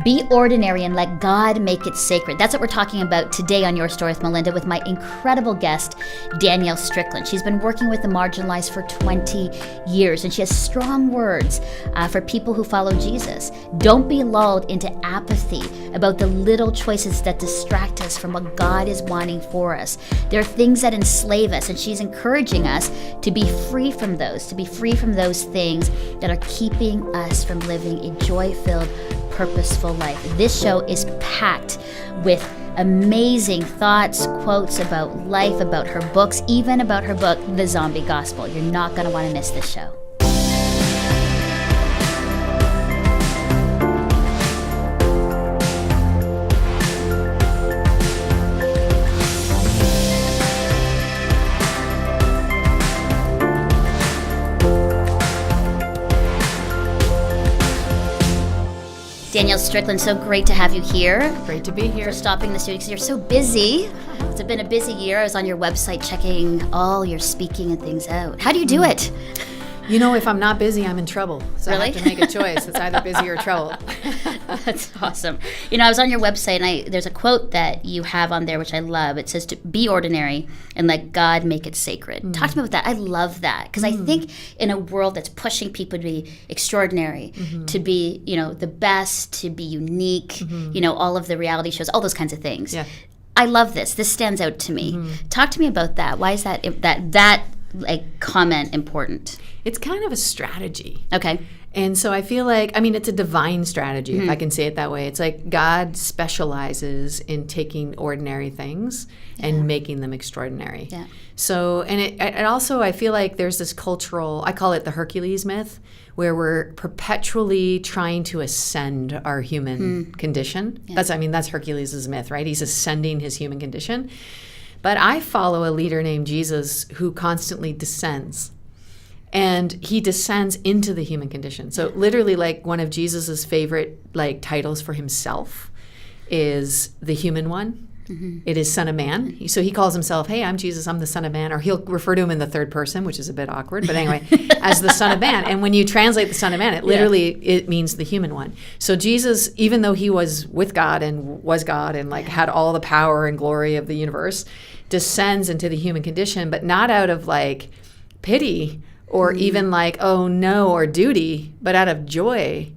Be ordinary and let God make it sacred. That's what we're talking about today on Your Story with Melinda with my incredible guest, Danielle Strickland. She's been working with the marginalized for 20 years, and she has strong words for people who follow Jesus. Don't be lulled into apathy about the little choices that distract us from what God is wanting for us. There are things that enslave us, and she's encouraging us to be free from those, things that are keeping us from living a joy-filled, purposeful life. This show is packed with amazing thoughts, quotes about life, about her books, even about her book, The Zombie Gospel. You're not going to want to miss this show. Danielle Strickland, so great to have you here. Great to be here. For stopping the studio because you're so busy. It's been a busy year. I was on your website checking all your speaking and things out. How do you do it? You know, if I'm not busy, I'm in trouble. So really? I have to make a choice. It's either busy or trouble. That's awesome. You know, I was on your website, and there's a quote that you have on there, which I love. It says, to be ordinary and let God make it sacred. Mm-hmm. Talk to me about that. I love that. Because I think in a world that's pushing people to be extraordinary, to be, you know, the best, to be unique, you know, all of the reality shows, all those kinds of things. Yeah. I love this. This stands out to me. Talk to me about that. Why is that like comment important? It's kind of a strategy. Okay. And so I feel like, I mean, it's a divine strategy, if I can say it that way. It's like God specializes in taking ordinary things and making them extraordinary. Yeah. So, and it also, I feel like there's this cultural, I call it the Hercules Myth, where we're perpetually trying to ascend our human condition. Yeah. That's Hercules' myth, right? He's ascending his human condition. But I follow a leader named Jesus who constantly descends. And he descends into the human condition. So literally, like, one of Jesus's favorite like titles for himself is the human one. It is Son of Man. So he calls himself, hey, I'm Jesus, I'm the Son of Man. Or he'll refer to him in the third person, which is a bit awkward. But anyway, as the Son of Man. And when you translate the Son of Man, it literally, it means the human one. So Jesus, even though he was with God and was God and like had all the power and glory of the universe, descends into the human condition, but not out of like pity or even like, oh no, or duty, but out of joy.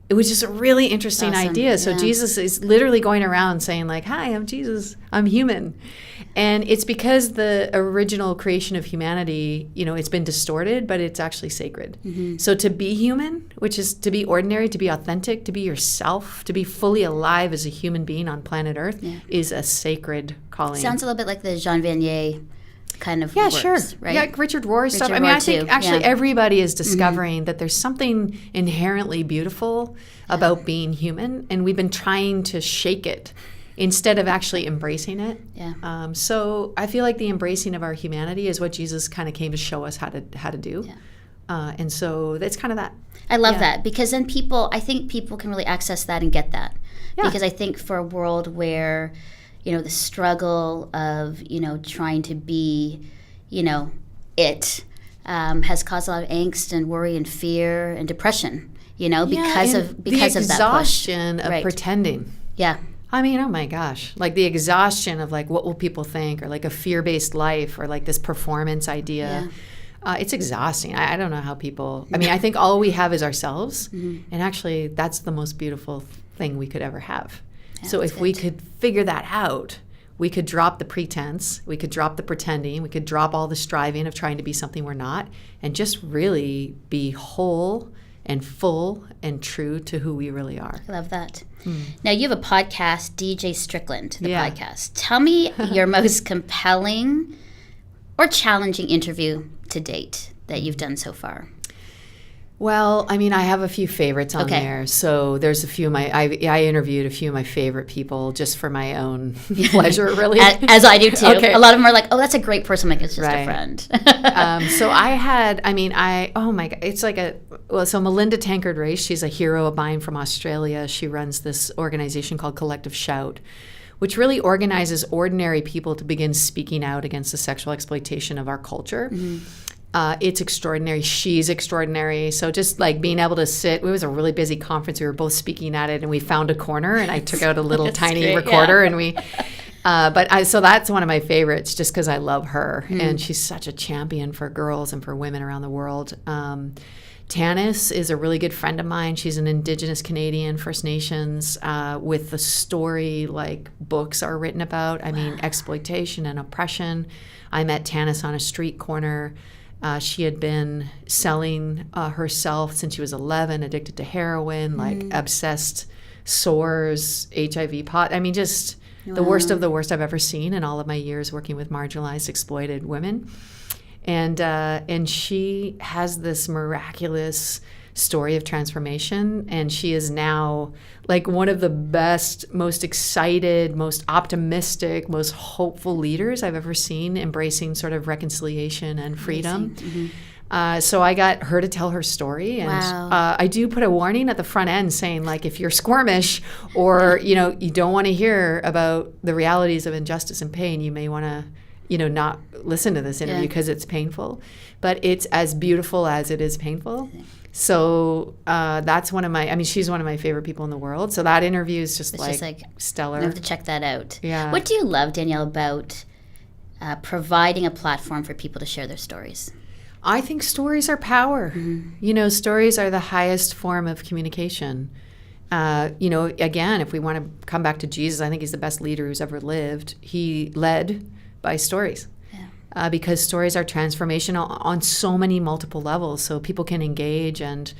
It was just a really interesting idea. So Jesus is literally going around saying like, hi, I'm Jesus, I'm human. And it's because the original creation of humanity, you know, it's been distorted, but it's actually sacred. So to be human, which is to be ordinary, to be authentic, to be yourself, to be fully alive as a human being on planet Earth is a sacred calling. Sounds a little bit like the Jean Vanier kind of works, sure. Right? Yeah, Richard Rohr stuff. I mean, I think actually everybody is discovering that there's something inherently beautiful about being human, and we've been trying to shake it instead of actually embracing it. Yeah. So I feel like the embracing of our humanity is what Jesus kind of came to show us how to do. Yeah. And so that's kind of that. I love that, because then I think people can really access that and get that. Yeah. Because I think for a world where, you know, the struggle of, you know, trying to be, you know, has caused a lot of angst and worry and fear and depression, you know, because of that push. The exhaustion of pretending. Yeah. I mean, oh my gosh, like the exhaustion of like, what will people think, or like a fear-based life, or like this performance idea. Yeah. It's exhausting. I don't know how people, I mean, I think all we have is ourselves. And actually, that's the most beautiful thing we could ever have. Yeah, so if we could figure that out, we could drop the pretense, we could drop the pretending, we could drop all the striving of trying to be something we're not, and just really be whole and full and true to who we really are. I love that. Now, you have a podcast, DJ Strickland, the podcast. Tell me your most compelling or challenging interview to date that you've done so far. Well, I mean, I have a few favorites on there. So there's a few of I interviewed a few of my favorite people just for my own pleasure, really. As I do too. Okay. A lot of them are like, oh, that's a great person. I'm like, it's just a friend. So oh my God, it's like so Melinda Tankard-Race, she's a hero of mine from Australia. She runs this organization called Collective Shout, which really organizes ordinary people to begin speaking out against the sexual exploitation of our culture. It's extraordinary. She's extraordinary. So just like being able to sit, it was a really busy conference. We were both speaking at it, and we found a corner, and I took out a little tiny great, recorder, and we. So that's one of my favorites, just because I love her, and she's such a champion for girls and for women around the world. Tanis is a really good friend of mine. She's an Indigenous Canadian, First Nations, with the story like books are written about. I mean, exploitation and oppression. I met Tanis on a street corner. She had been selling herself since she was 11, addicted to heroin, like obsessed, sores, HIV, pot. I mean, just the worst of the worst I've ever seen in all of my years working with marginalized, exploited women. And she has this miraculous story of transformation, and she is now like one of the best, most excited, most optimistic, most hopeful leaders I've ever seen, embracing sort of reconciliation and freedom. So I got her to tell her story, and I do put a warning at the front end saying, like, if you're squirmish or you don't want to hear about the realities of injustice and pain, you may want to not listen to this interview because it's painful, but it's as beautiful as it is painful. So that's she's one of my favorite people in the world. So that interview is just like stellar. I have to check that out. Yeah. What do you love, Danielle, about providing a platform for people to share their stories? I think stories are power. Stories are the highest form of communication. Again, if we want to come back to Jesus, I think he's the best leader who's ever lived. He led by stories. Because stories are transformational on so many multiple levels, so people can engage, and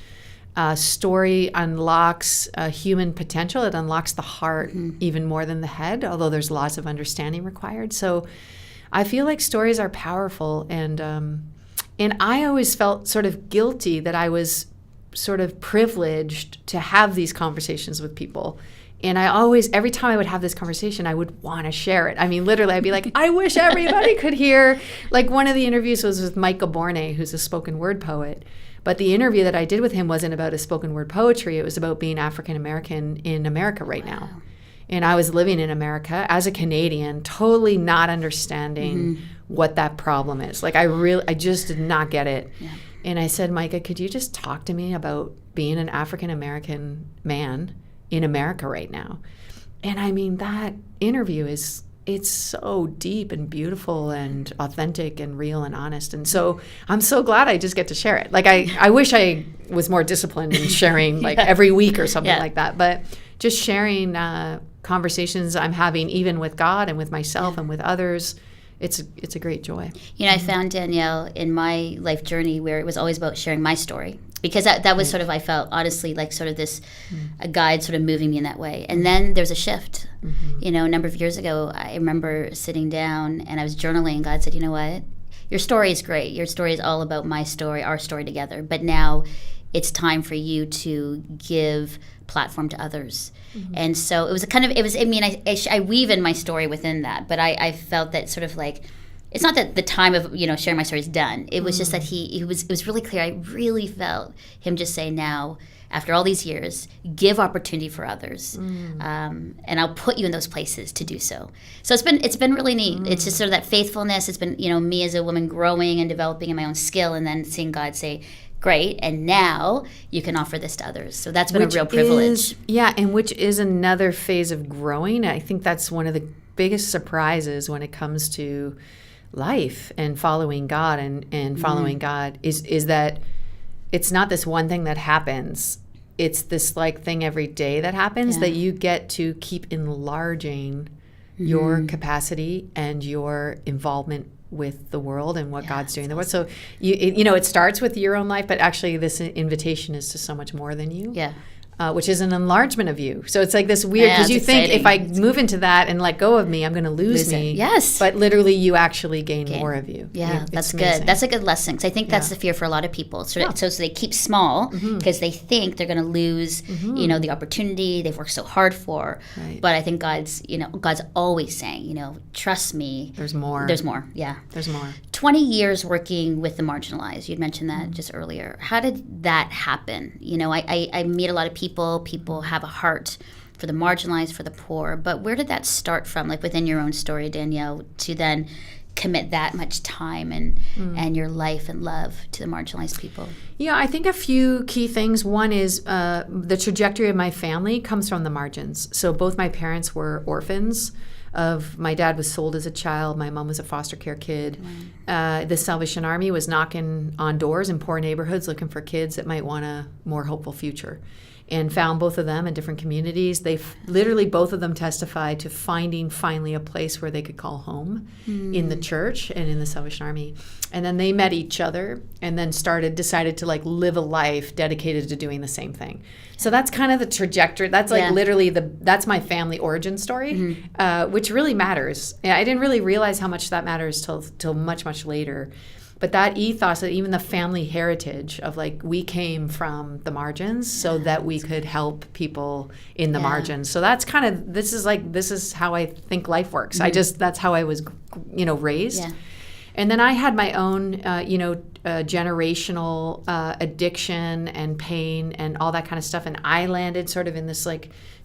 story unlocks human potential. It unlocks the heart even more than the head, although there's lots of understanding required. So I feel like stories are powerful, and I always felt sort of guilty that I was sort of privileged to have these conversations with people. And I always, every time I would have this conversation, I would want to share it. I mean, literally, I'd be like, I wish everybody could hear. Like, one of the interviews was with Michael Bornay, who's a spoken word poet. But the interview that I did with him wasn't about his spoken word poetry. It was about being African American in America right now. And I was living in America as a Canadian, totally not understanding what that problem is. Like, I just did not get it. Yeah. And I said, Micah, could you just talk to me about being an African American man in America right now? And I mean, that interview it's so deep and beautiful and authentic and real and honest. And so I'm so glad I just get to share it. Like, I wish I was more disciplined in sharing like every week or something like that. But just sharing conversations I'm having even with God and with myself and with others, it's a great joy. I found, Danielle, in my life journey where it was always about sharing my story, because that was sort of, I felt honestly like sort of this a guide sort of moving me in that way. And then there's a shift. A number of years ago, I remember sitting down and I was journaling, and God said, you know what, your story is great. Your story is all about my story, our story together. But now it's time for you to give platform to others. And so it was I weave in my story within that, but I felt that sort of like, it's not that the time of sharing my story is done. It was just that it was really clear. I really felt him just say, now, after all these years, give opportunity for others, and I'll put you in those places to do so. So it's been really neat. It's just sort of that faithfulness. It's been me as a woman growing and developing in my own skill, and then seeing God say, great, and now you can offer this to others. So that's been a real privilege. And which is another phase of growing. I think that's one of the biggest surprises when it comes to life and following God and following God is that it's not this one thing that happens. It's this like thing every day that happens that you get to keep enlarging your capacity and your involvement with the world and what God's doing in the world. So it starts with your own life, but actually this invitation is to so much more than you. Which is an enlargement of you. So it's like this weird, because you think if I move into that and let go of me, I'm going to lose me. Yes. But literally you actually gain more of you. That's amazing. Good. That's a good lesson, because I think that's the fear for a lot of people. So they keep small because they think they're going to lose, the opportunity they've worked so hard for. Right. But I think God's always saying, trust me. There's more. There's more. Yeah. There's more. 20 years working with the marginalized. You'd mentioned that just earlier. How did that happen? I meet a lot of people. People have a heart for the marginalized, for the poor. But where did that start from, like within your own story, Danielle, to then commit that much time and your life and love to the marginalized people? Yeah, I think a few key things. One is the trajectory of my family comes from the margins. So both my parents were orphans. My dad was sold as a child. My mom was a foster care kid. The Salvation Army was knocking on doors in poor neighborhoods looking for kids that might want a more hopeful future, and found both of them in different communities. They literally, both of them testified to finding finally a place where they could call home in the church and in the Salvation Army. And then they met each other and then decided to live a life dedicated to doing the same thing. So that's kind of the trajectory. That's literally that's my family origin story, which really matters. I didn't really realize how much that matters till much, much later. But that ethos, that even the family heritage of we came from the margins so that we could help people in the margins. So that's kind of, this is how I think life works. That's how I was, raised. Yeah. And then I had my own, generational addiction and pain and all that kind of stuff. And I landed sort of in this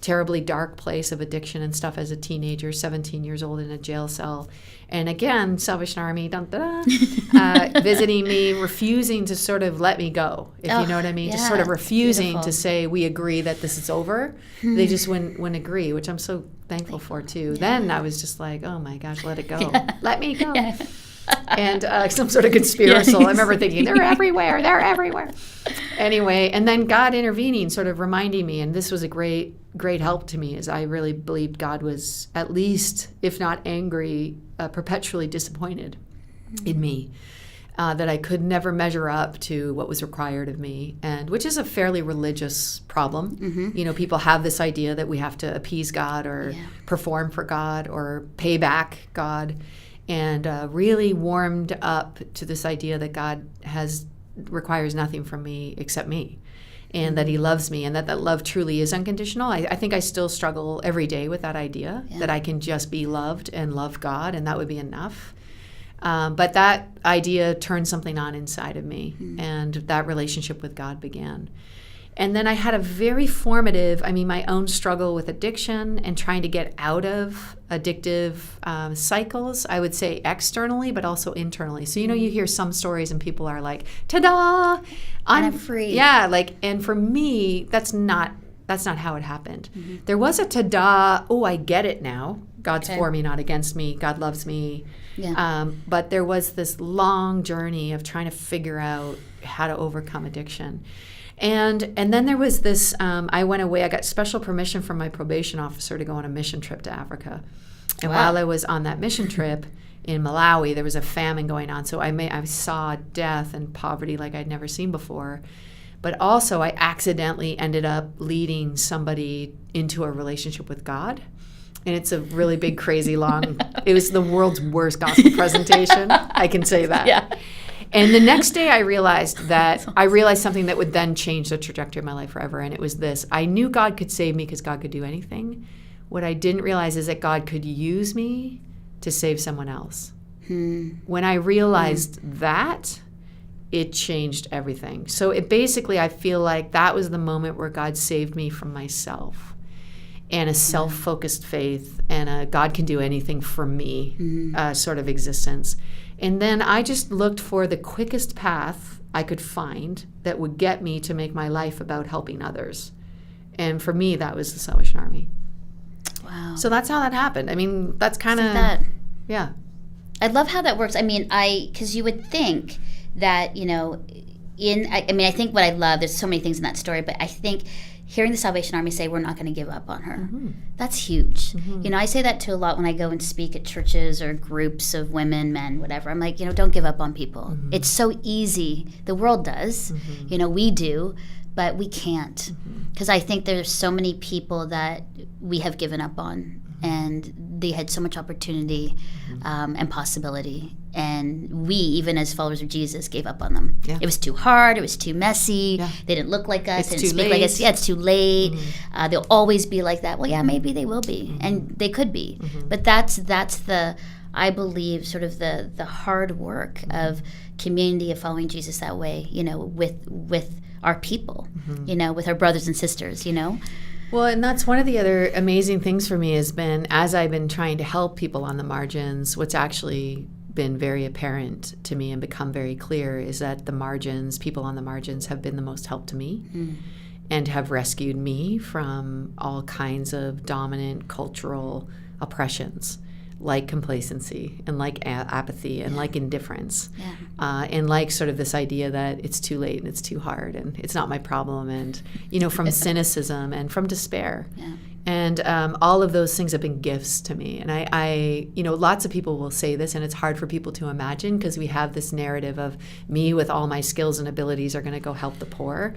terribly dark place of addiction and stuff as a teenager, 17 years old in a jail cell. And again, Salvation Army, visiting me, refusing to sort of let me go, if you know what I mean. Just sort of refusing to say, we agree that this is over. They just wouldn't agree, which I'm so thankful for too. Then I was just like, oh my gosh, let it go. Let me go. And some sort of conspiracy. I remember thinking, they're everywhere. Anyway, and then God intervening, sort of reminding me, and this was a great help to me, as I really believed God was at least, if not angry, perpetually disappointed in me, that I could never measure up to what was required of me, and which is a fairly religious problem. People have this idea that we have to appease God or perform for God or pay back God. And really warmed up to this idea that God requires nothing from me except me, and that he loves me, and that love truly is unconditional. I think I still struggle every day with that idea, that I can just be loved and love God, and that would be enough. But that idea turned something on inside of me, and that relationship with God began. And then I had a very formative, my own struggle with addiction and trying to get out of addictive cycles, I would say externally, but also internally. So, you hear some stories and people are like, ta-da, I'm free. Yeah, and for me, that's not how it happened. There was a ta-da, oh, I get it now. God's for me, not against me. God loves me. Yeah. But there was this long journey of trying to figure out how to overcome addiction. And then there was this, I went away, I got special permission from my probation officer to go on a mission trip to Africa. And while I was on that mission trip in Malawi, there was a famine going on. So I saw death and poverty like I'd never seen before. But also I accidentally ended up leading somebody into a relationship with God. And it's a really big, crazy, long, it was the world's worst gospel presentation. I can say that. Yeah. And the next day I realized something that would then change the trajectory of my life forever. And it was this. I knew God could save me because God could do anything. What I didn't realize is that God could use me to save someone else. When I realized that, it changed everything. So I feel like that was the moment where God saved me from myself and a self-focused faith and a God can do anything for me sort of existence. And then I just looked for the quickest path I could find that would get me to make my life about helping others. And for me, that was the Salvation Army. Wow. So that's how that happened. That's kind of, yeah. I love how that works. Because you would think that, I think what I love, there's so many things in that story, but I think hearing the Salvation Army say, we're not going to give up on her, that's huge. I say that to a lot when I go and speak at churches or groups of women, men, whatever. I'm like, don't give up on people. It's so easy. The world does. We do, but we can't. Because I think there's so many people that we have given up on, and they had so much opportunity and possibility. And we, even as followers of Jesus, gave up on them. Yeah. It was too hard. It was too messy. Yeah. They didn't look like us. They didn't speak like us. Yeah, it's too late. They'll always be like that. Well, yeah, maybe they will be. And they could be. But that's the, I believe, sort of the hard work of community, of following Jesus that way, with our people, with our brothers and sisters, Well, and that's one of the other amazing things for me has been, as I've been trying to help people on the margins, what's actually been very apparent to me and become very clear is that the margins, people on the margins, have been the most help to me and have rescued me from all kinds of dominant cultural oppressions, like complacency and like apathy and like indifference, and like sort of this idea that it's too late and it's too hard and it's not my problem, and from cynicism and from despair. And all of those things have been gifts to me. And I lots of people will say this, and it's hard for people to imagine because we have this narrative of me with all my skills and abilities are going to go help the poor.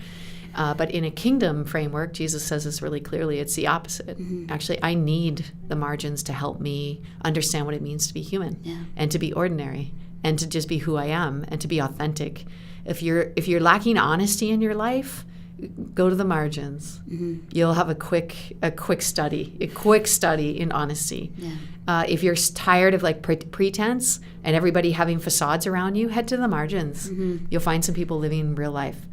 But in a kingdom framework, Jesus says this really clearly, it's the opposite. Actually, I need the margins to help me understand what it means to be human and to be ordinary and to just be who I am and to be authentic. If you're lacking honesty in your life, go to the margins. You'll have a quick study in honesty. If you're tired of like pretense and everybody having facades around you, head to the margins. You'll find some people living real life.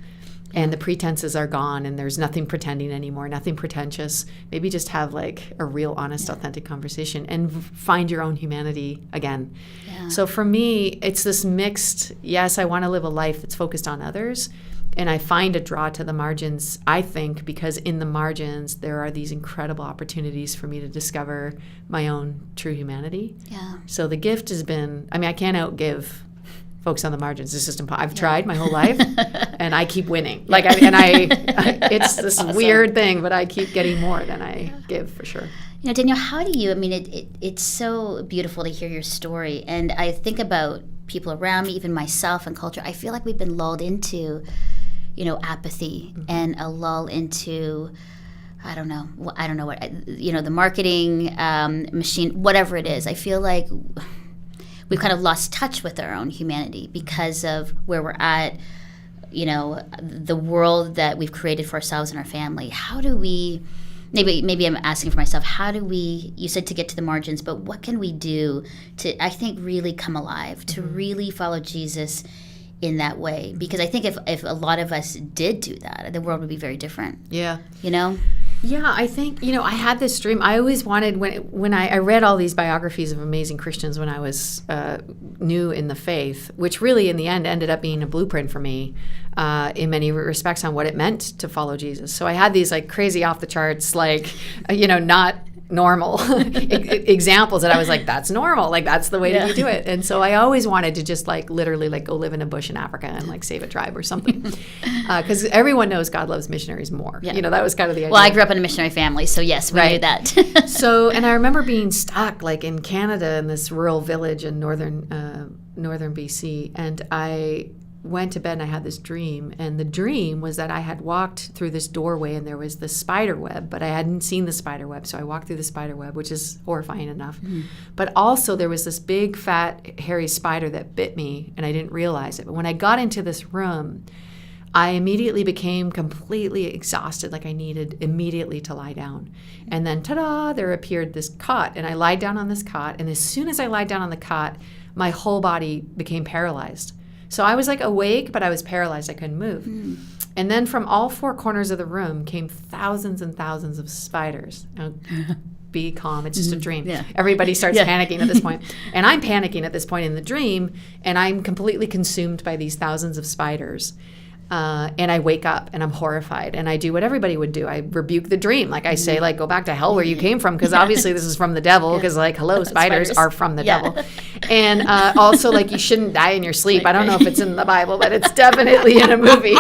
And the pretenses are gone, and there's nothing pretending anymore, nothing pretentious. Maybe just have like a real, honest, authentic conversation and find your own humanity again. So for me, it's this mixed, yes, I want to live a life that's focused on others, and I find a draw to the margins, I think, because in the margins, there are these incredible opportunities for me to discover my own true humanity. So the gift has been, I can't outgive folks on the margins. It's just impossible. I've tried my whole life, and I keep winning. It's this awesome. Weird thing, but I keep getting more than I give, for sure. Danielle, how do you? It's so beautiful to hear your story, and I think about people around me, even myself and culture. I feel like we've been lulled into, apathy and a lull into, I don't know what, the marketing machine, whatever it is. I feel like we've kind of lost touch with our own humanity because of where we're at, the world that we've created for ourselves and our family. How do we, maybe I'm asking for myself, how do we, you said to get to the margins, but what can we do to, I think, really come alive, to really follow Jesus in that way? Because I think if a lot of us did do that, the world would be very different. Yeah, I think, I had this dream. I always wanted, when I read all these biographies of amazing Christians when I was new in the faith, which really in the end ended up being a blueprint for me in many respects on what it meant to follow Jesus. So I had these like crazy off the charts, not normal examples that I was like, that's normal. Like, that's the way that you do it. And so I always wanted to just literally go live in a bush in Africa and save a tribe or something. Because everyone knows God loves missionaries more. That was kind of the idea. Well, I grew up in a missionary family, so yes, we knew that. And I remember being stuck in Canada in this rural village in northern BC, and I went to bed and I had this dream, and the dream was that I had walked through this doorway and there was this spider web, but I hadn't seen the spider web, so I walked through the spider web, which is horrifying enough. But also there was this big fat hairy spider that bit me and I didn't realize it. But when I got into this room, I immediately became completely exhausted, like I needed immediately to lie down. And then ta-da, there appeared this cot, and I lied down on this cot, and as soon as I lied down on the cot, my whole body became paralyzed. So I was awake, but I was paralyzed. I couldn't move. And then from all four corners of the room came thousands and thousands of spiders. Now, be calm. It's just a dream. Everybody starts panicking at this point. And I'm panicking at this point in the dream, and I'm completely consumed by these thousands of spiders. And I wake up and I'm horrified, and I do what everybody would do. I rebuke the dream. I say, go back to hell where you came from, because obviously this is from the devil, because hello, spiders are from the devil. And also you shouldn't die in your sleep. I don't know if it's in the Bible, but it's definitely in a movie.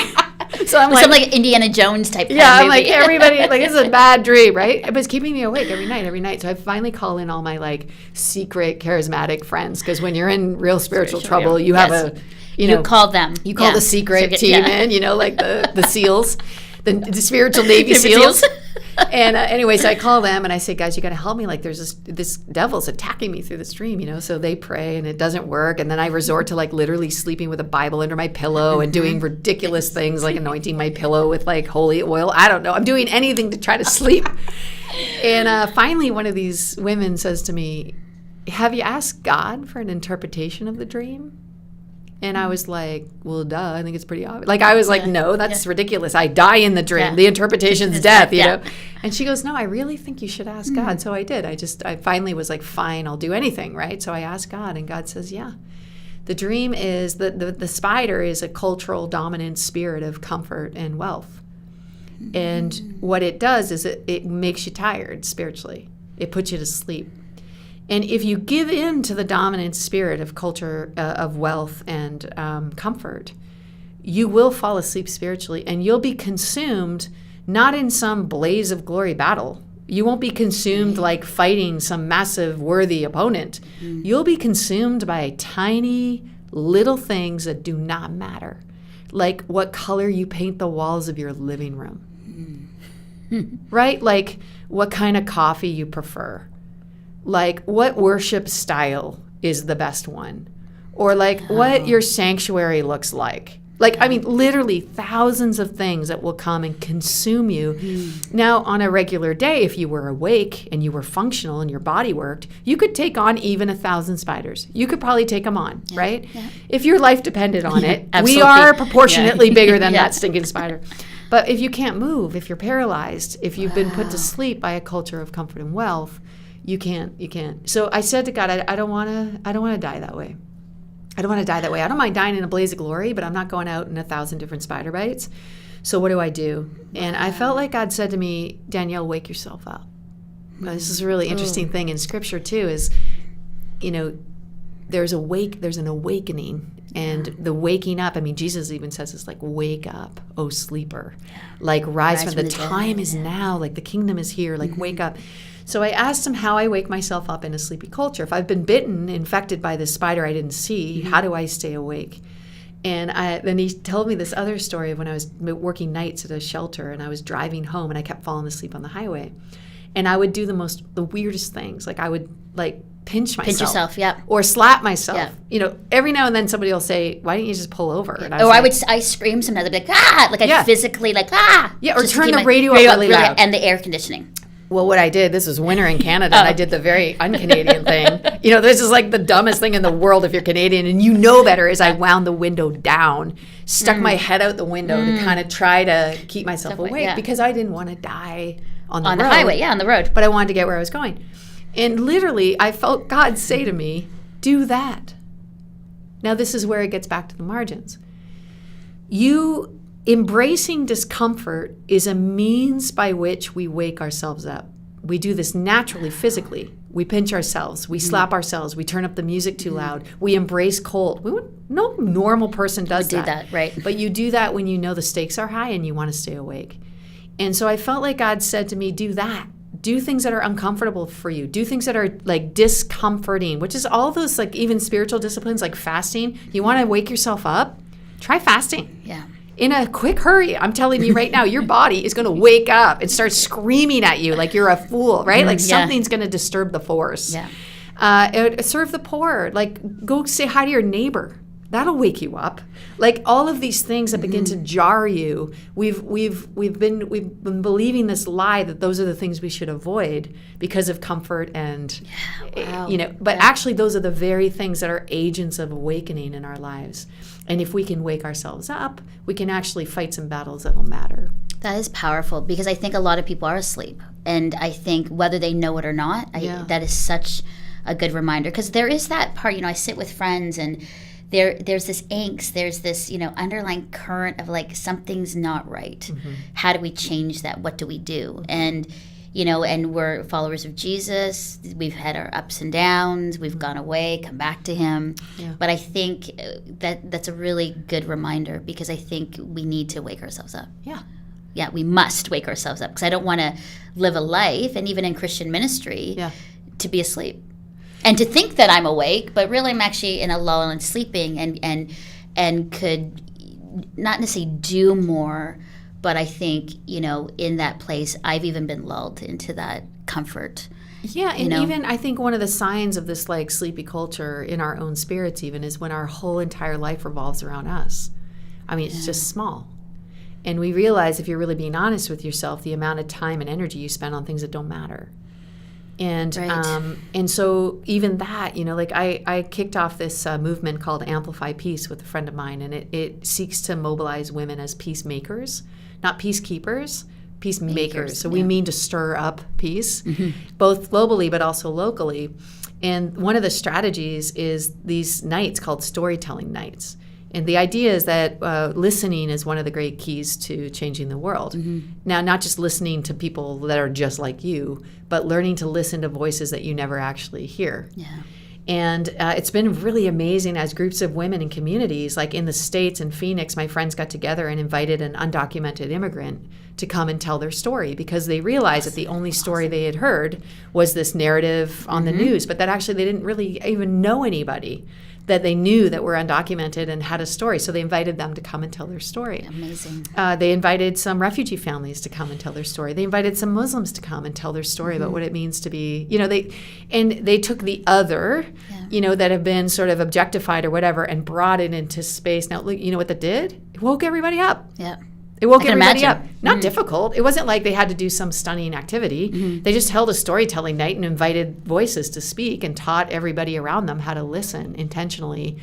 So I'm some Indiana Jones type. I'm everybody, this is a bad dream, right? But it's keeping me awake every night. So I finally call in all my secret charismatic friends, because when you're in real spiritual trouble, you have a... You call them. You call the secret team in, the SEALs, the spiritual Navy SEALs. And anyway, so I call them and I say, guys, you got to help me. There's this devil's attacking me through this dream, So they pray and it doesn't work. And then I resort to literally sleeping with a Bible under my pillow and doing ridiculous things like anointing my pillow with holy oil. I don't know. I'm doing anything to try to sleep. And finally, one of these women says to me, have you asked God for an interpretation of the dream? And I was like, well, duh, I think it's pretty obvious. Like, I was like, no, that's ridiculous. I die in the dream. The interpretation's death, you know? And she goes, no, I really think you should ask God. So I did. I finally was like, fine, I'll do anything, right? So I asked God, and God says, yeah. The dream is, the spider is a cultural dominant spirit of comfort and wealth. And what it does is it makes you tired spiritually. It puts you to sleep. And if you give in to the dominant spirit of culture, of wealth and comfort, you will fall asleep spiritually, and you'll be consumed not in some blaze of glory battle. You won't be consumed like fighting some massive worthy opponent. You'll be consumed by tiny little things that do not matter, like what color you paint the walls of your living room, right? Like what kind of coffee you prefer. Like what worship style is the best one, or like what your sanctuary looks like. Like, I mean, literally thousands of things that will come and consume you. Now, on a regular day, if you were awake and you were functional and your body worked, you could take on even 1,000 spiders. You could probably take them on, right? Yeah. If your life depended on it, we are proportionately bigger than that stinking spider. But if you can't move, if you're paralyzed, if you've been put to sleep by a culture of comfort and wealth, you can't. So I said to God, I don't want to die that way. I don't want to die that way. I don't mind dying in a blaze of glory, but I'm not going out in 1,000 different spider bites. So what do I do? And I felt like God said to me, Danielle, wake yourself up. Now, this is a really interesting thing in Scripture too, is, you know, there's an awakening. And the waking up, I mean, Jesus even says it's like, wake up, O sleeper. Like, rise from the time is now, like the kingdom is here, like wake up. So I asked him how I wake myself up in a sleepy culture. If I've been bitten, infected by this spider I didn't see, how do I stay awake? And then he told me this other story of when I was working nights at a shelter, and I was driving home, and I kept falling asleep on the highway. And I would do the weirdest things. Like I would like pinch myself. Pinch yourself, yeah. Or slap myself. Yeah. You know, every now and then somebody will say, why didn't you just pull over? And I scream sometimes. I'd be like, ah! Like I physically like, ah! Yeah, or turn the radio up really loud. And the air conditioning. Well, what I did, this was winter in Canada, and I did the very un-Canadian thing. You know, this is like the dumbest thing in the world if you're Canadian, and you know better, is I wound the window down, stuck my head out the window to kind of try to keep myself awake because I didn't want to die on the road. On the highway, on the road. But I wanted to get where I was going. And literally, I felt God say to me, do that. Now, this is where it gets back to the margins. Embracing discomfort is a means by which we wake ourselves up. We do this naturally, physically. We pinch ourselves. We slap ourselves. We turn up the music too loud. We embrace cold. No normal person does that. Do that, right. But you do that when you know the stakes are high and you want to stay awake. And so I felt like God said to me, do that. Do things that are uncomfortable for you. Do things that are like discomforting, which is all those like even spiritual disciplines like fasting. You want to wake yourself up? Try fasting. Yeah. In a quick hurry, I'm telling you right now, your body is going to wake up and start screaming at you like you're a fool, right? Like something's going to disturb the force. Yeah. Serve the poor. Like go say hi to your neighbor. That'll wake you up. Like all of these things that begin to jar you. We've been believing this lie that those are the things we should avoid because of comfort and But actually, those are the very things that are agents of awakening in our lives. And if we can wake ourselves up, we can actually fight some battles that'll matter. That is powerful because I think a lot of people are asleep. And I think whether they know it or not, that is such a good reminder. Because there is that part, I sit with friends and there's this angst, there's this, underlying current of like something's not right. Mm-hmm. How do we change that? What do we do? And and we're followers of Jesus. We've had our ups and downs. We've gone away, come back to him. Yeah. But I think that's a really good reminder because I think we need to wake ourselves up. Yeah. Yeah, we must wake ourselves up because I don't want to live a life, and even in Christian ministry, to be asleep. And to think that I'm awake, but really I'm actually in a lull and sleeping and could not necessarily do more. But I think, in that place, I've even been lulled into that comfort. Yeah, and even I think one of the signs of this like sleepy culture in our own spirits even is when our whole entire life revolves around us. I mean, it's just small. And we realize if you're really being honest with yourself, the amount of time and energy you spend on things that don't matter. And and so even that, like I kicked off this movement called Amplify Peace with a friend of mine, and it seeks to mobilize women as peacemakers, not peacekeepers, peacemakers. So we mean to stir up peace, both globally but also locally. And one of the strategies is these nights called storytelling nights. And the idea is that listening is one of the great keys to changing the world. Now, not just listening to people that are just like you, but learning to listen to voices that you never actually hear. Yeah. And it's been really amazing as groups of women in communities, like in the States and Phoenix, my friends got together and invited an undocumented immigrant to come and tell their story, because they realized that the only story they had heard was this narrative on the news, but that actually they didn't really even know anybody that they knew that were undocumented and had a story. So they invited them to come and tell their story. Amazing. They invited some refugee families to come and tell their story. They invited some Muslims to come and tell their story about what it means to be, they took the other, that have been sort of objectified or whatever, and brought it into space. Now, you know what that did? It woke everybody up. Yeah. It woke everybody up. Not difficult. It wasn't like they had to do some stunning activity. They just held a storytelling night and invited voices to speak and taught everybody around them how to listen intentionally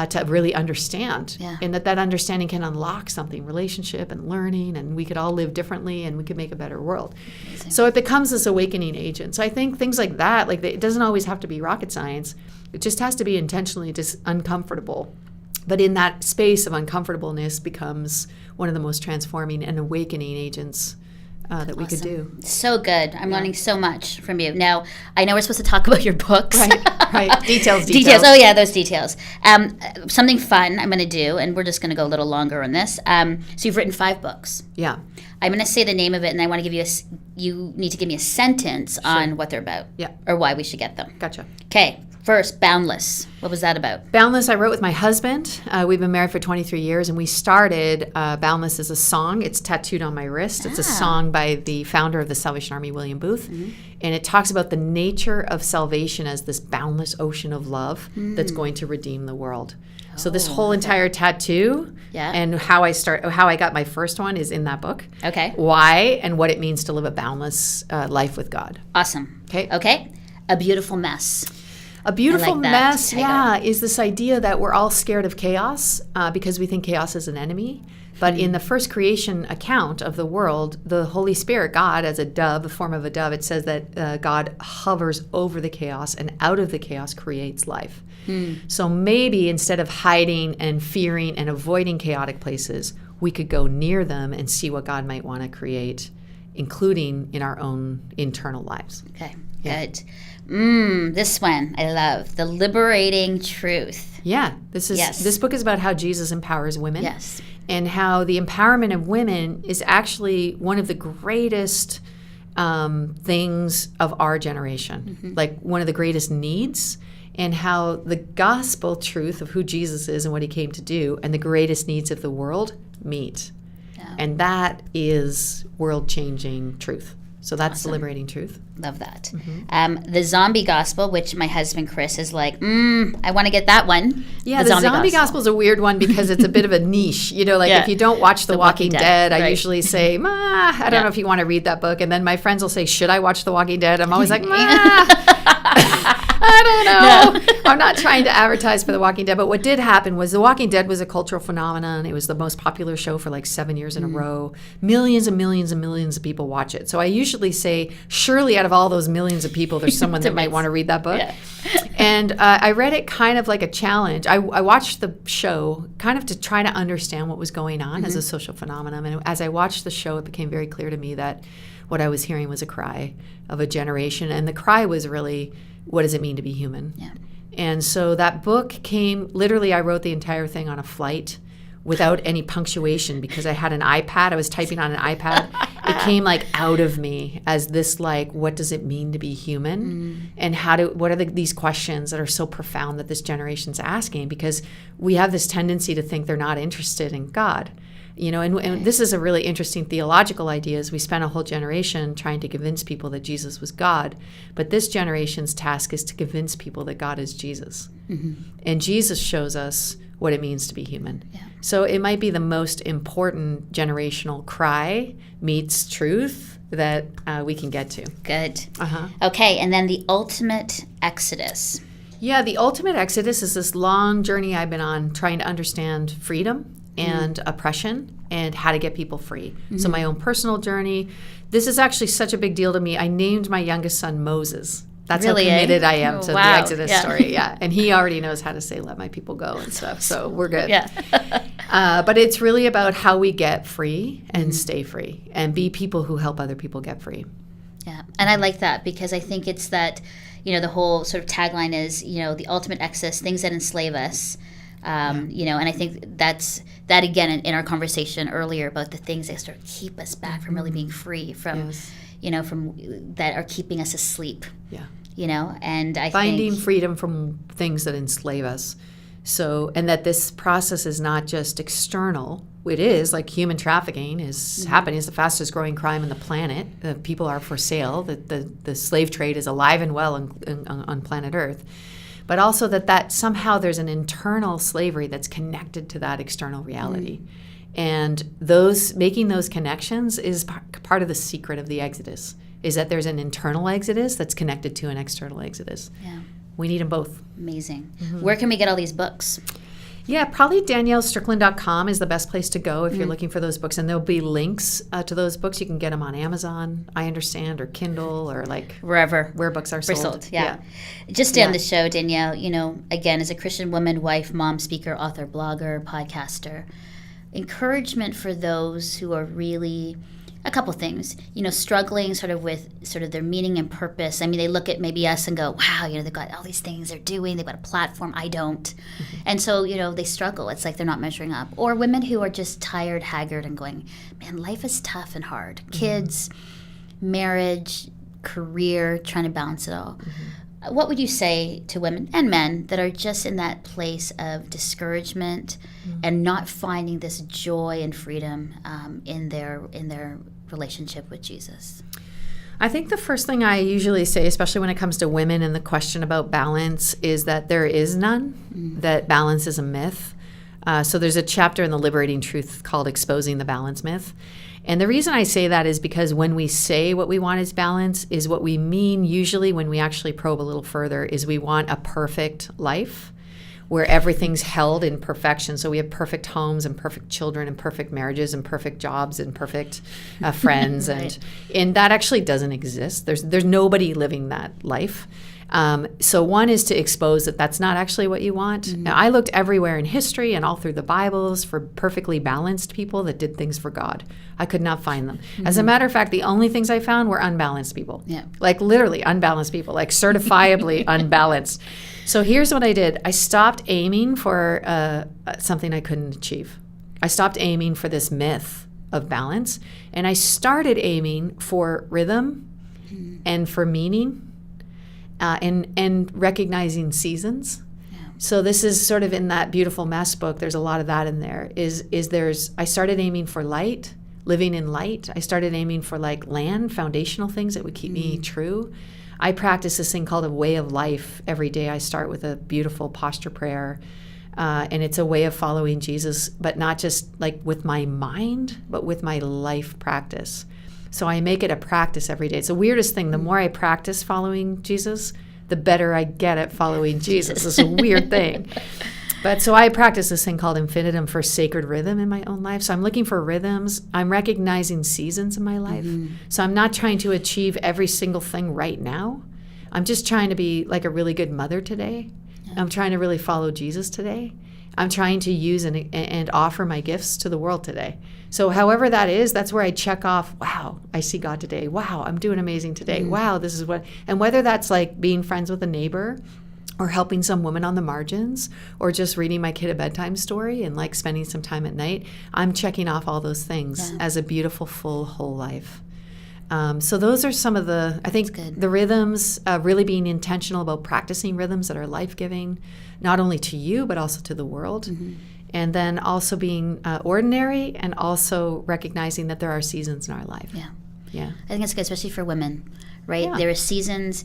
to really understand. Yeah. And that understanding can unlock something, relationship and learning, and we could all live differently and we could make a better world. Amazing. So it becomes this awakening agent. So I think things like that, it doesn't always have to be rocket science. It just has to be intentionally just uncomfortable. But in that space of uncomfortableness becomes one of the most transforming and awakening agents that we could do. So good. I'm learning so much from you. Now, I know we're supposed to talk about your books. Right. Details. Oh, yeah, those details. Something fun I'm going to do, and we're just going to go a little longer on this. So you've written 5 books. Yeah. I'm going to say the name of it, and I want to give you you need to give me a sentence on what they're about. Yeah. Or why we should get them. Gotcha. Okay. First, Boundless. What was that about? Boundless, I wrote with my husband. We've been married for 23 years, and we started Boundless as a song. It's tattooed on my wrist. It's a song by the founder of the Salvation Army, William Booth. And it talks about the nature of salvation as this boundless ocean of love that's going to redeem the world. So this whole entire tattoo and how I got my first one is in that book. Okay. Why and what it means to live a boundless life with God. Awesome. Okay. A beautiful mess. A beautiful mess, is this idea that we're all scared of chaos because we think chaos is an enemy. But in the first creation account of the world, the Holy Spirit, God, as a dove, a form of a dove, it says that God hovers over the chaos, and out of the chaos creates life. So maybe instead of hiding and fearing and avoiding chaotic places, we could go near them and see what God might want to create, including in our own internal lives. Okay, good. This one I love, The Liberating Truth. Yeah, this book is about how Jesus empowers women. Yes. And how the empowerment of women is actually one of the greatest things of our generation, like one of the greatest needs, and how the gospel truth of who Jesus is and what he came to do and the greatest needs of the world meet. Yeah. And that is world-changing truth. So that's the liberating truth. Love that. The zombie gospel, which my husband Chris is like, I want to get that one. Yeah, the zombie gospel is a weird one because it's a bit of a niche. If you don't watch The Walking Dead, I usually say, I don't know if you want to read that book. And then my friends will say, should I watch The Walking Dead? I'm always like, I don't know. No. I'm not trying to advertise for The Walking Dead, but what did happen was The Walking Dead was a cultural phenomenon. It was the most popular show for like 7 years in a row. Millions and millions and millions of people watch it. So I usually say, surely out of all those millions of people, there's someone that might want to read that book. Yeah. And I read it kind of like a challenge. I watched the show kind of to try to understand what was going on as a social phenomenon. And as I watched the show, it became very clear to me that what I was hearing was a cry of a generation. And the cry was really, what does it mean to be human? Yeah. And so that book came, literally I wrote the entire thing on a flight without any punctuation because I had an iPad. I was typing on an iPad. It came like out of me as this like, what does it mean to be human? And what are these questions that are so profound that this generation's asking? Because we have this tendency to think they're not interested in God. And this is a really interesting theological idea is we spent a whole generation trying to convince people that Jesus was God. But this generation's task is to convince people that God is Jesus. And Jesus shows us what it means to be human. Yeah. So it might be the most important generational cry meets truth that we can get to. Good. Okay, and then the ultimate exodus. Yeah, the ultimate exodus is this long journey I've been on trying to understand freedom and oppression and how to get people free. So my own personal journey. This is actually such a big deal to me. I named my youngest son Moses. That's really, how committed I am to the Exodus story. Yeah, and he already knows how to say, let my people go and stuff. So we're good. But it's really about how we get free and stay free and be people who help other people get free. Yeah, and I like that because I think it's that, the whole sort of tagline is, the ultimate exodus, things that enslave us. And I think that's that again in our conversation earlier about the things that sort of keep us back from really being free from, from that are keeping us asleep. Yeah. And I finding think freedom from things that enslave us. So, and that this process is not just external. It is like human trafficking is happening. It's the fastest growing crime on the planet. People are for sale. The slave trade is alive and well on planet Earth. But also that somehow there's an internal slavery that's connected to that external reality. And making those connections is part of the secret of the Exodus, is that there's an internal exodus that's connected to an external exodus. Yeah. We need them both. Amazing. Where can we get all these books? Yeah, probably DanielleStrickland.com is the best place to go if you're looking for those books. And there'll be links to those books. You can get them on Amazon, I understand, or Kindle, or like wherever where books are sold. Yeah. Just to end the show, Danielle, again, as a Christian woman, wife, mom, speaker, author, blogger, podcaster, encouragement for those who are really a couple things, struggling sort of with sort of their meaning and purpose. I mean, they look at maybe us and go, wow, they've got all these things they're doing. They've got a platform. I don't. And so, they struggle. It's like they're not measuring up. Or women who are just tired, haggard, and going, man, life is tough and hard. Kids, marriage, career, trying to balance it all. What would you say to women and men that are just in that place of discouragement and not finding this joy and freedom in their relationship with Jesus? I think the first thing I usually say, especially when it comes to women and the question about balance, is that there is none, that balance is a myth. So there's a chapter in the Liberating Truth called Exposing the Balance Myth. And the reason I say that is because when we say what we want is balance, is what we mean usually when we actually probe a little further is we want a perfect life where everything's held in perfection. So we have perfect homes and perfect children and perfect marriages and perfect jobs and perfect friends. Right. And that actually doesn't exist. There's nobody living that life. So one is to expose that that's not actually what you want. Now, I looked everywhere in history and all through the Bibles for perfectly balanced people that did things for God. I could not find them. As a matter of fact, the only things I found were unbalanced people. Yeah. Like literally unbalanced people, like certifiably unbalanced. So here's what I did. I stopped aiming for something I couldn't achieve. I stopped aiming for this myth of balance, and I started aiming for rhythm and for meaning. And recognizing seasons. Yeah. So this is sort of in that Beautiful Mess book. There's a lot of that in there. I started aiming for light, living in light. I started aiming for like land, foundational things that would keep me true. I practice this thing called a way of life every day. I start with a beautiful posture prayer, and it's a way of following Jesus, but not just like with my mind, but with my life practice. So I make it a practice every day. It's the weirdest thing. The more I practice following Jesus, the better I get at following Jesus. It's a weird thing. But so I practice this thing called infinitum for sacred rhythm in my own life. So I'm looking for rhythms. I'm recognizing seasons in my life. So I'm not trying to achieve every single thing right now. I'm just trying to be like a really good mother today. I'm trying to really follow Jesus today. I'm trying to use and offer my gifts to the world today. So however that is, that's where I check off, wow, I see God today. Wow, I'm doing amazing today. Wow, this is what, and whether that's like being friends with a neighbor or helping some woman on the margins or just reading my kid a bedtime story and like spending some time at night, I'm checking off all those things as a beautiful, full, whole life. So those are some of the rhythms, really being intentional about practicing rhythms that are life-giving, not only to you, but also to the world. And then also being ordinary and also recognizing that there are seasons in our life. Yeah. I think it's good, especially for women, right? Yeah. There are seasons,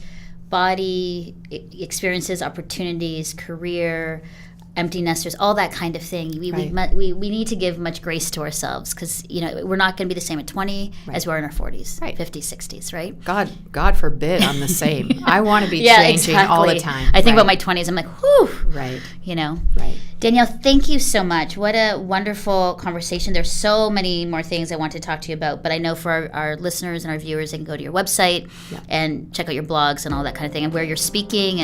body, experiences, opportunities, career, empty nesters, all that kind of thing. We need to give much grace to ourselves because, we're not going to be the same at 20 as we are in our 40s, 50s, 60s, right? God forbid I'm the same. I want to be changing all the time. I think about my 20s, I'm like, whew. Right. Right. Danielle, thank you so much. What a wonderful conversation. There's so many more things I want to talk to you about, but I know for our listeners and our viewers, they can go to your website and check out your blogs and all that kind of thing, and where you're speaking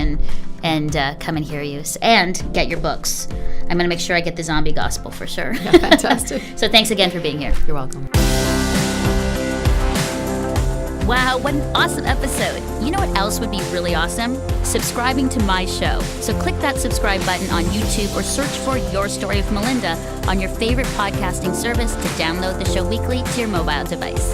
and come and hear you and get your books. I'm going to make sure I get the Zombie Gospel for sure. Yeah, fantastic. So thanks again for being here. You're welcome. Wow, what an awesome episode. You know what else would be really awesome? Subscribing to my show. So click that subscribe button on YouTube or search for Your Story with Melinda on your favorite podcasting service to download the show weekly to your mobile device.